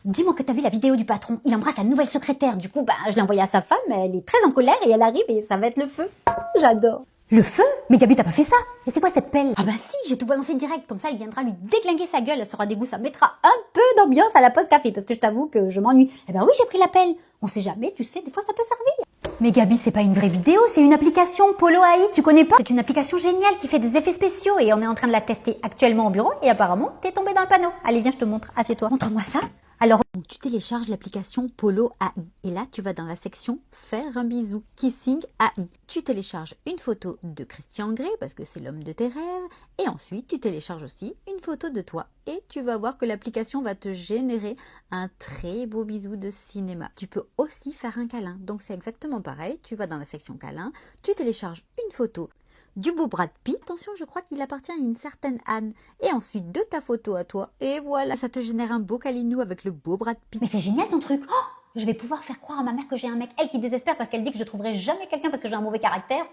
Dis-moi que t'as vu la vidéo du patron. Il embrasse la nouvelle secrétaire. Du coup, je l'ai envoyée à sa femme. Elle est très en colère et elle arrive et ça va être le feu. J'adore. Le feu? Mais Gabi, t'as pas fait ça? Et c'est quoi cette pelle? Ah bah si, j'ai tout balancé direct. Comme ça, il viendra lui déglinguer sa gueule. Elle sera dégoût. Ça mettra un peu d'ambiance à la pause café. Parce que je t'avoue que je m'ennuie. Eh ben oui, j'ai pris la pelle. On sait jamais, tu sais, des fois ça peut servir. Mais Gabi, c'est pas une vraie vidéo, c'est une application Polo AI, tu connais pas? C'est une application géniale qui fait des effets spéciaux et on est en train de la tester actuellement au bureau et apparemment, t'es tombé dans le panneau. Allez, viens, je te montre. Assieds-toi. Montre-moi ça. Alors, tu télécharges l'application Polo AI et là, tu vas dans la section Faire un bisou, Kissing AI. Tu télécharges une photo de Christian Grey parce que c'est l'homme de tes rêves et ensuite, tu télécharges aussi une photo de toi et tu vas voir que l'application va te générer un très beau bisou de cinéma. Tu peux aussi faire un câlin, donc c'est exactement pareil. Tu vas dans la section câlin, tu télécharges une photo du beau Brad Pitt. Attention, je crois qu'il appartient à une certaine Anne. Et ensuite de ta photo à toi. Et voilà, ça te génère un beau câlinou avec le beau Brad Pitt. Mais c'est génial ton truc. Oh, je vais pouvoir faire croire à ma mère que j'ai un mec. Elle qui désespère parce qu'elle dit que je trouverai jamais quelqu'un parce que j'ai un mauvais caractère.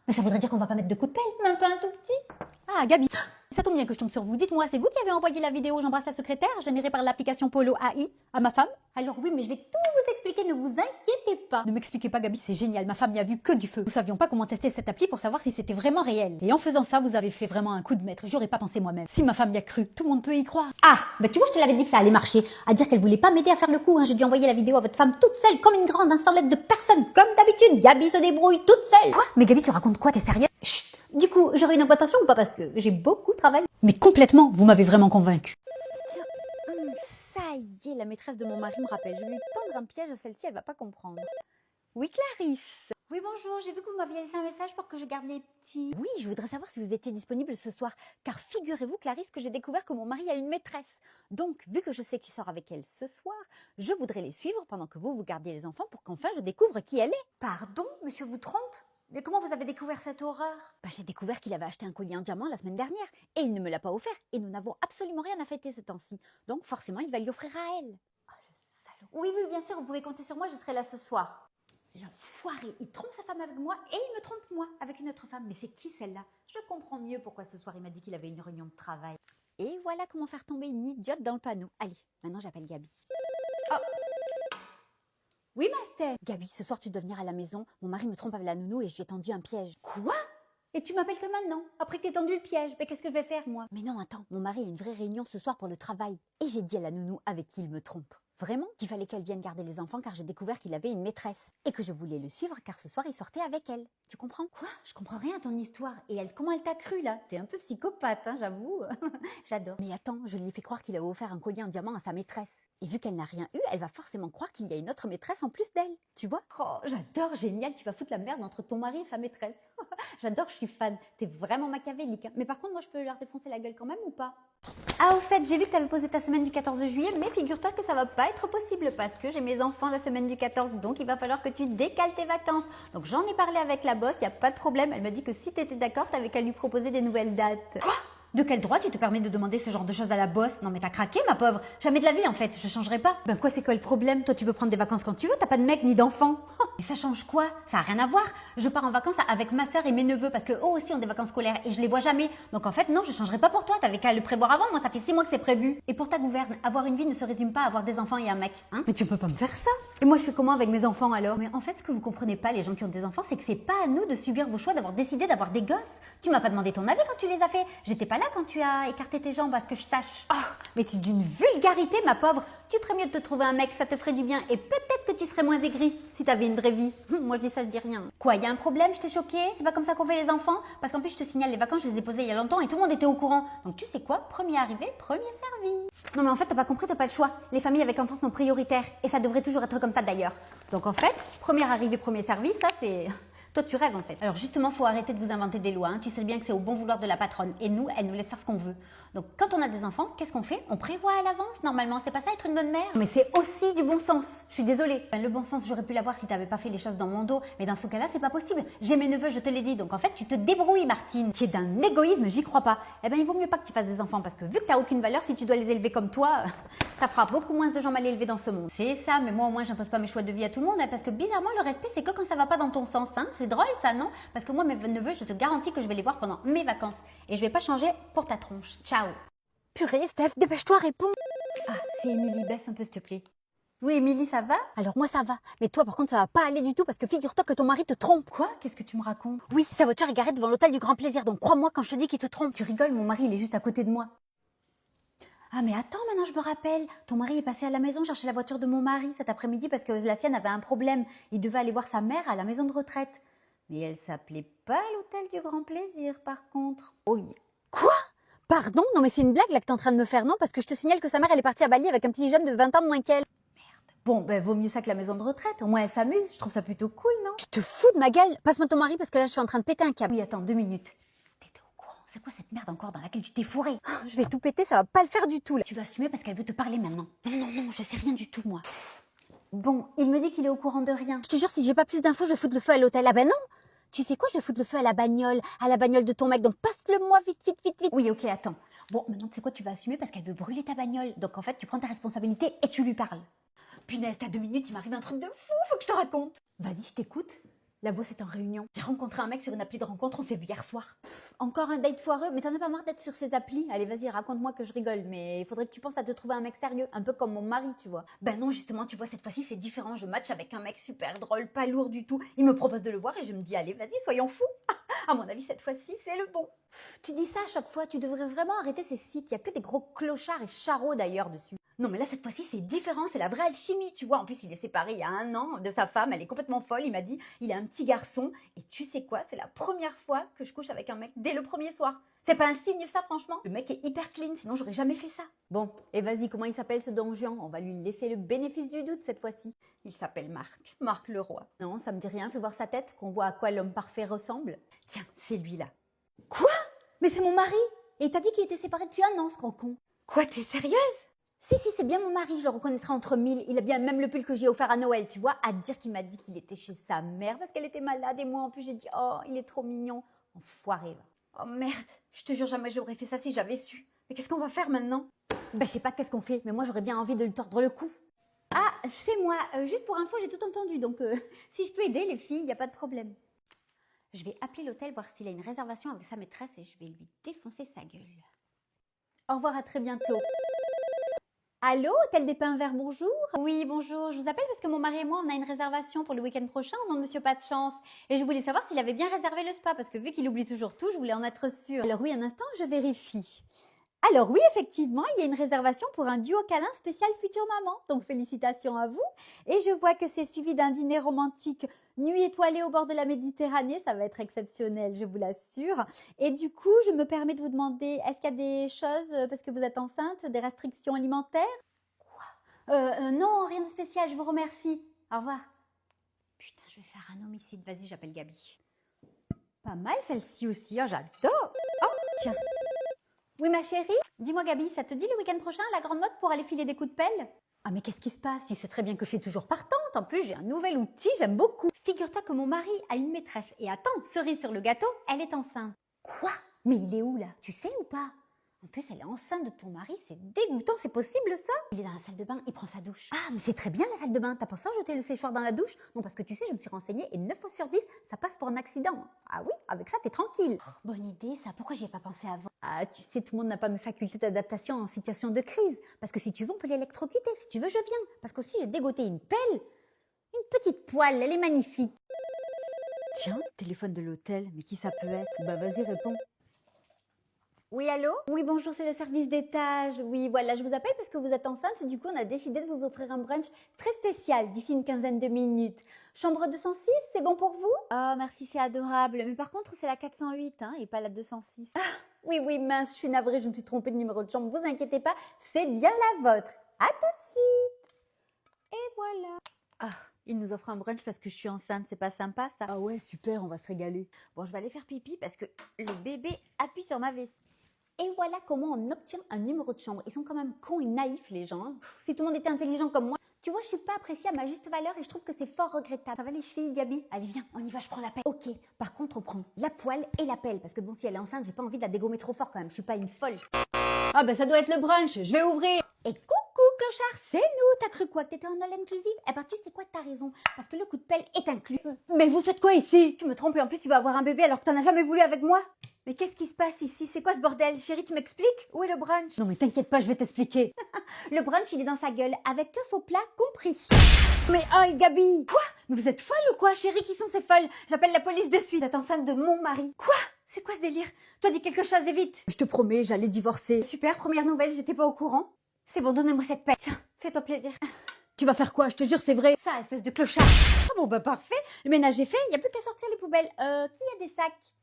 Mais ça voudrait dire qu'on va pas mettre de coups de pelle, même pas un tout petit. Ah, Gabi, ça tombe bien que je tombe sur vous. Dites-moi, c'est vous qui avez envoyé la vidéo J'embrasse la secrétaire générée par l'application Polo AI à ma femme? Alors oui, mais je vais tout vous expliquer, ne vous inquiétez pas. Ne m'expliquez pas, Gabi, c'est génial. Ma femme n'y a vu que du feu. Nous savions pas comment tester cette appli pour savoir si c'était vraiment réel. Et en faisant ça, vous avez fait vraiment un coup de maître. J'aurais pas pensé moi-même. Si ma femme y a cru, tout le monde peut y croire. Ah, tu vois, je te l'avais dit que ça allait marcher. À dire qu'elle voulait pas m'aider à faire le coup. J'ai dû envoyer la vidéo à votre femme toute seule, comme une grande, sans l'aide de personne, comme d'habitude. Gabi se débrouille toute seule. Quoi? Mais Gabi, tu racontes quoi? T'es sérieuse? Chut. Du coup, j'aurai une augmentation ou pas parce que j'ai beaucoup travaillé? Mais complètement, vous m'avez vraiment convaincue. Tiens, ça y est, la maîtresse de mon mari me rappelle. Je vais lui tendre un piège à celle-ci, elle va pas comprendre. Oui, Clarisse. Oui, bonjour, j'ai vu que vous m'aviez laissé un message pour que je garde les petits. Oui, je voudrais savoir si vous étiez disponible ce soir. Car figurez-vous, Clarisse, que j'ai découvert que mon mari a une maîtresse. Donc, vu que je sais qu'il sort avec elle ce soir, je voudrais les suivre pendant que vous gardiez les enfants pour qu'enfin je découvre qui elle est. Pardon, monsieur vous trompe? Mais comment vous avez découvert cette horreur? J'ai découvert qu'il avait acheté un collier en diamant la semaine dernière et il ne me l'a pas offert et nous n'avons absolument rien à fêter ce temps-ci. Donc forcément, il va lui offrir à elle. Oh, le salaud. Oui, bien sûr, vous pouvez compter sur moi, je serai là ce soir. L'enfoiré, il trompe sa femme avec moi et il me trompe moi avec une autre femme. Mais c'est qui celle-là? Je comprends mieux pourquoi ce soir il m'a dit qu'il avait une réunion de travail. Et voilà comment faire tomber une idiote dans le panneau. Allez, maintenant j'appelle Gabi. Oh. Oui, Master. Gabi, ce soir tu dois venir à la maison. Mon mari me trompe avec la nounou et je lui ai tendu un piège. Quoi? Et tu m'appelles que maintenant? Après que t'aies tendu le piège, mais qu'est-ce que je vais faire, moi? Mais non, attends, mon mari a une vraie réunion ce soir pour le travail. Et j'ai dit à la nounou avec qui il me trompe. Vraiment? Qu'il fallait qu'elle vienne garder les enfants car j'ai découvert qu'il avait une maîtresse. Et que je voulais le suivre car ce soir il sortait avec elle. Tu comprends? Quoi? Je comprends rien à ton histoire. Et elle, comment elle t'a cru là? T'es un peu psychopathe, j'avoue. J'adore. Mais attends, je lui ai fait croire qu'il avait offert un collier en diamant à sa maîtresse. Et vu qu'elle n'a rien eu, elle va forcément croire qu'il y a une autre maîtresse en plus d'elle. Tu vois? Oh, j'adore, génial, tu vas foutre la merde entre ton mari et sa maîtresse. J'adore, je suis fan. T'es vraiment machiavélique. Mais par contre, moi, je peux leur défoncer la gueule quand même ou pas? Ah, au fait, j'ai vu que tu avais posé ta semaine du 14 juillet, mais figure-toi que ça va pas être possible parce que j'ai mes enfants la semaine du 14, donc il va falloir que tu décales tes vacances. Donc j'en ai parlé avec la boss, y a pas de problème. Elle m'a dit que si t'étais d'accord, t'avais qu'à lui proposer des nouvelles dates. Quoi? De quel droit tu te permets de demander ce genre de choses à la boss? Non mais t'as craqué ma pauvre. Jamais de la vie en fait, je changerai pas. Quoi c'est quoi le problème? Toi tu peux prendre des vacances quand tu veux, t'as pas de mec ni d'enfant. Mais ça change quoi? Ça a rien à voir. Je pars en vacances avec ma soeur et mes neveux parce que eux aussi ont des vacances scolaires et je les vois jamais. Donc en fait non, je changerai pas pour toi, t'avais qu'à le prévoir avant, moi ça fait 6 mois que c'est prévu. Et pour ta gouverne, avoir une vie ne se résume pas à avoir des enfants et un mec, hein? Mais tu peux pas me faire ça. Et moi je fais comment avec mes enfants alors? Mais en fait ce que vous comprenez pas les gens qui ont des enfants, c'est que c'est pas à nous de subir vos choix d'avoir décidé d'avoir des gosses. Tu m'as pas demandé ton avis quand tu les as fait. J'étais pas là quand tu as écarté tes jambes à ce que je sache. Oh, mais tu es d'une vulgarité ma pauvre. Tu ferais mieux de te trouver un mec, ça te ferait du bien et peut-être que tu serais moins aigri si t'avais une vraie vie. Moi je dis ça, je dis rien. Quoi, y a un problème? Je t'ai choqué? C'est pas comme ça qu'on fait les enfants? Parce qu'en plus je te signale, les vacances je les ai posées il y a longtemps et tout le monde était au courant. Donc tu sais quoi? Premier arrivé, premier servi. Non mais en fait t'as pas compris, t'as pas le choix. Les familles avec enfants sont prioritaires et ça devrait toujours être comme ça d'ailleurs. Donc en fait, premier arrivé, premier servi, ça c'est... Toi, tu rêves en fait. Alors justement, faut arrêter de vous inventer des lois. Tu sais bien que c'est au bon vouloir de la patronne. Et nous, elle nous laisse faire ce qu'on veut. Donc quand on a des enfants, qu'est-ce qu'on fait? On prévoit à l'avance normalement. C'est pas ça être une bonne mère? Mais c'est aussi du bon sens. Je suis désolée. Le bon sens, j'aurais pu l'avoir si t'avais pas fait les choses dans mon dos. Mais dans ce cas-là, c'est pas possible. J'ai mes neveux, je te l'ai dit. Donc en fait, tu te débrouilles, Martine. Tu es d'un égoïsme, j'y crois pas. Eh ben, il vaut mieux pas que tu fasses des enfants parce que vu que t'as aucune valeur, si tu dois les élever comme toi, ça fera beaucoup moins de gens mal élevés dans ce monde. C'est ça, mais moi au moins, j'impose pas mes choix de vie à tout le monde. Parce que bizarrement, le respect, c'est que quand ça va pas dans ton sens. C'est drôle ça, non? Parce que moi, mes neveux, je te garantis que je vais les voir pendant mes vacances. Et je vais pas changer pour ta tronche. Ciao. Purée, Steph, dépêche-toi, réponds. Ah, c'est Émilie, baisse un peu s'il te plaît. Oui, Émilie, ça va? Alors moi ça va, mais toi par contre ça va pas aller du tout parce que figure-toi que ton mari te trompe. Quoi? Qu'est-ce que tu me racontes? Oui, sa voiture est garée devant l'hôtel du Grand Plaisir, donc crois-moi quand je te dis qu'il te trompe. Tu rigoles, mon mari il est juste à côté de moi. Ah mais attends, maintenant je me rappelle, ton mari est passé à la maison chercher la voiture de mon mari cet après-midi parce que la sienne avait un problème. Il devait aller voir sa mère à la maison de retraite. Mais elle s'appelait pas l'hôtel du Grand Plaisir par contre. Oh, quoi? Pardon? Non mais c'est une blague là que t'es en train de me faire, non? Parce que je te signale que sa mère elle est partie à Bali avec un petit jeune de 20 ans de moins qu'elle. Bon, ben vaut mieux ça que la maison de retraite. Au moins elle s'amuse, je trouve ça plutôt cool, non? Tu te fous de ma gueule? Passe-moi ton mari parce que là je suis en train de péter un câble. Oui, attends, 2 minutes. T'étais au courant? C'est quoi cette merde encore dans laquelle tu t'es fourré? Je vais tout péter, ça va pas le faire du tout là. Tu vas assumer parce qu'elle veut te parler maintenant. Non, non, non, je sais rien du tout moi. Bon, il me dit qu'il est au courant de rien. Je te jure, si j'ai pas plus d'infos, je vais foutre le feu à l'hôtel. Ah ben non! Tu sais quoi, je vais foutre le feu à la bagnole de ton mec, donc passe-le-moi vite, vite, vite, vite. Oui, ok, attends. Bon, maintenant tu sais quoi, tu vas assumer parce qu'elle veut brûler ta bagnole. Donc en fait, tu prends ta responsabilité et tu lui parles. Punaise, t'as 2 minutes, il m'arrive un truc de fou, faut que je te raconte. Vas-y, je t'écoute. La bosse est en réunion. J'ai rencontré un mec sur une appli de rencontre, on s'est vu hier soir. Encore un date foireux, mais t'en as pas marre d'être sur ces applis? Allez, vas-y, raconte-moi que je rigole, mais il faudrait que tu penses à te trouver un mec sérieux, un peu comme mon mari, tu vois. Ben non, justement, tu vois, cette fois-ci, c'est différent. Je match avec un mec super drôle, pas lourd du tout. Il me propose de le voir et je me dis, allez, vas-y, soyons fous. À mon avis, cette fois-ci, c'est le bon. Tu dis ça à chaque fois, tu devrais vraiment arrêter ces sites. Il y a que des gros clochards et charros d'ailleurs dessus. Non, mais là, cette fois-ci, c'est différent. C'est la vraie alchimie, tu vois. En plus, il est séparé il y a 1 an de sa femme. Elle est complètement folle. Il m'a dit, il a un petit garçon. Et tu sais quoi? C'est la première fois que je couche avec un mec dès le premier soir. C'est pas un signe, ça, franchement? Le mec est hyper clean, sinon j'aurais jamais fait ça. Bon, et vas-y, comment il s'appelle ce Don Juan? On va lui laisser le bénéfice du doute cette fois-ci. Il s'appelle Marc. Marc Leroy. Non, ça me dit rien. Fais voir sa tête, qu'on voit à quoi l'homme parfait ressemble. Tiens, c'est lui là. Quoi? Mais c'est mon mari! Et il t'a dit qu'il était séparé depuis 1 an, ce gros con. Quoi, t'es sérieuse? Si, c'est bien mon mari, je le reconnaîtrai entre 1000. Il a bien même le pull que j'ai offert à Noël, tu vois, à dire qu'il m'a dit qu'il était chez sa mère parce qu'elle était malade. Et moi, en plus, j'ai dit, oh, il est trop mignon. Enfoiré, va. Oh merde, je te jure, jamais j'aurais fait ça si j'avais su. Mais qu'est-ce qu'on va faire maintenant? Ben, je sais pas qu'est-ce qu'on fait, mais moi, j'aurais bien envie de lui tordre le cou. Ah, c'est moi. Juste pour info, j'ai tout entendu, donc si je peux aider les filles, y a pas de problème. Je vais appeler l'hôtel, voir s'il a une réservation avec sa maîtresse et je vais lui défoncer sa gueule. Au revoir, à très bientôt. Allô, Hôtel des Pins Verts, bonjour. Oui, bonjour, je vous appelle parce que mon mari et moi, on a une réservation pour le week-end prochain au nom de Monsieur Pas de Chance. Et je voulais savoir s'il avait bien réservé le spa, parce que vu qu'il oublie toujours tout, je voulais en être sûre. Alors oui, un instant, je vérifie. Alors oui, effectivement, il y a une réservation pour un duo câlin spécial future maman. Donc félicitations à vous. Et je vois que c'est suivi d'un dîner romantique, nuit étoilée au bord de la Méditerranée. Ça va être exceptionnel, je vous l'assure. Et du coup, je me permets de vous demander, est-ce qu'il y a des choses, parce que vous êtes enceinte, des restrictions alimentaires? Quoi? Non, rien de spécial, je vous remercie. Au revoir. Putain, je vais faire un homicide. Vas-y, j'appelle Gabi. Pas mal celle-ci aussi, oh, j'adore. Oh, tiens. Oui, ma chérie? Dis-moi, Gabi, ça te dit le week-end prochain à la Grande Motte pour aller filer des coups de pelle? Ah, mais qu'est-ce qui se passe? Tu sais très bien que je suis toujours partante. En plus, j'ai un nouvel outil, j'aime beaucoup. Figure-toi que mon mari a une maîtresse. Et attends, cerise sur le gâteau, elle est enceinte. Quoi? Mais il est où, là? Tu sais ou pas? En plus, elle est enceinte de ton mari, c'est dégoûtant, c'est possible ça? Il est dans la salle de bain, il prend sa douche. Ah, mais c'est très bien la salle de bain. T'as pensé à jeter le séchoir dans la douche? Non, parce que tu sais, je me suis renseignée et 9 fois sur 10, ça passe pour un accident. Ah oui, avec ça, t'es tranquille. Oh, bonne idée, ça. Pourquoi j'y ai pas pensé avant? Ah, tu sais, tout le monde n'a pas mes facultés d'adaptation en situation de crise. Parce que si tu veux, on peut l'électrocuter. Si tu veux, je viens. Parce qu'aussi, j'ai dégoté une pelle. Une petite poêle, elle est magnifique. Tiens, téléphone de l'hôtel. Mais qui ça peut être? Bah, vas-y, réponds. Oui, allô? Oui, bonjour, c'est le service d'étage. Oui, voilà, je vous appelle parce que vous êtes enceinte. Du coup, on a décidé de vous offrir un brunch très spécial d'ici une quinzaine de minutes. Chambre 206, c'est bon pour vous? Oh, merci, c'est adorable. Mais par contre, c'est la 408, hein, et pas la 206. Ah, oui, mince, je suis navrée, je me suis trompée de numéro de chambre. Vous inquiétez pas, c'est bien la vôtre. À tout de suite. Et voilà. Ah, il nous offre un brunch parce que je suis enceinte, c'est pas sympa ça? Ah ouais, super, on va se régaler. Bon, je vais aller faire pipi parce que le bébé appuie sur ma vessie. Et voilà comment on obtient un numéro de chambre. Ils sont quand même cons et naïfs, les gens. Hein. Si tout le monde était intelligent comme moi. Tu vois, je suis pas appréciée à ma juste valeur et je trouve que c'est fort regrettable. Ça va les chevilles, Gabi? Allez, viens, on y va, je prends la pelle. Ok, par contre, on prend la poêle et la pelle. Parce que bon, si elle est enceinte, j'ai pas envie de la dégommer trop fort quand même. Je suis pas une folle. Ah ben ça doit être le brunch, je vais ouvrir. Et coucou, clochard, c'est nous. T'as cru quoi, que t'étais en all inclusive? Eh ben tu sais quoi, t'as raison. Parce que le coup de pelle est inclus. Mais vous faites quoi ici? Tu me trompes et en plus tu vas avoir un bébé alors que t'en as jamais voulu avec moi. Mais qu'est-ce qui se passe ici? C'est quoi ce bordel? Chérie, tu m'expliques? Où est le brunch? Non mais t'inquiète pas, je vais t'expliquer. Le brunch, il est dans sa gueule, avec œufs au plat compris. Mais aïe, Gabi! Quoi? Mais vous êtes folle ou quoi? Chérie, qui sont ces folles? J'appelle la police de suite. T'es enceinte de mon mari. Quoi? C'est quoi ce délire? Toi, dis quelque chose et vite. Je te promets, j'allais divorcer. Super, première nouvelle, j'étais pas au courant. C'est bon, donnez-moi cette pelle. Tiens, fais-toi plaisir. Tu vas faire quoi? Je te jure, c'est vrai. Ça, espèce de clochard. Ah bon, bah parfait. Le ménage est fait, y a plus qu'à sortir les poubelles. Qui a des sacs?